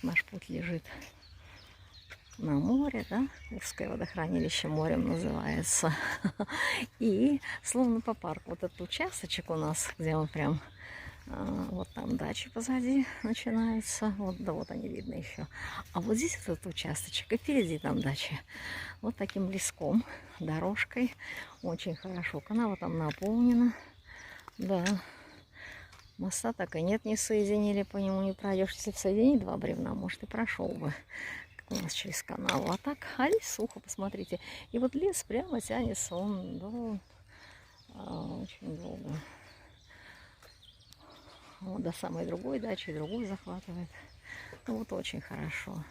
наш путь лежит на море, да, Курское водохранилище морем называется. И словно по парку вот этот участочек у нас, где он прям, вот там дачи позади начинаются, вот, да вот они видно еще. А вот здесь вот этот участочек, и впереди там дача. Вот таким леском, дорожкой, очень хорошо. Канава там наполнена, да. Моста так и нет, не соединили, по нему не пройдешь. Если бы соединить два бревна, может, и прошел бы у нас через канал. А так, а здесь сухо, посмотрите. И вот лес прямо тянется, он очень долго. Вот до самой другой дачи, другую захватывает. Ну, вот очень хорошо.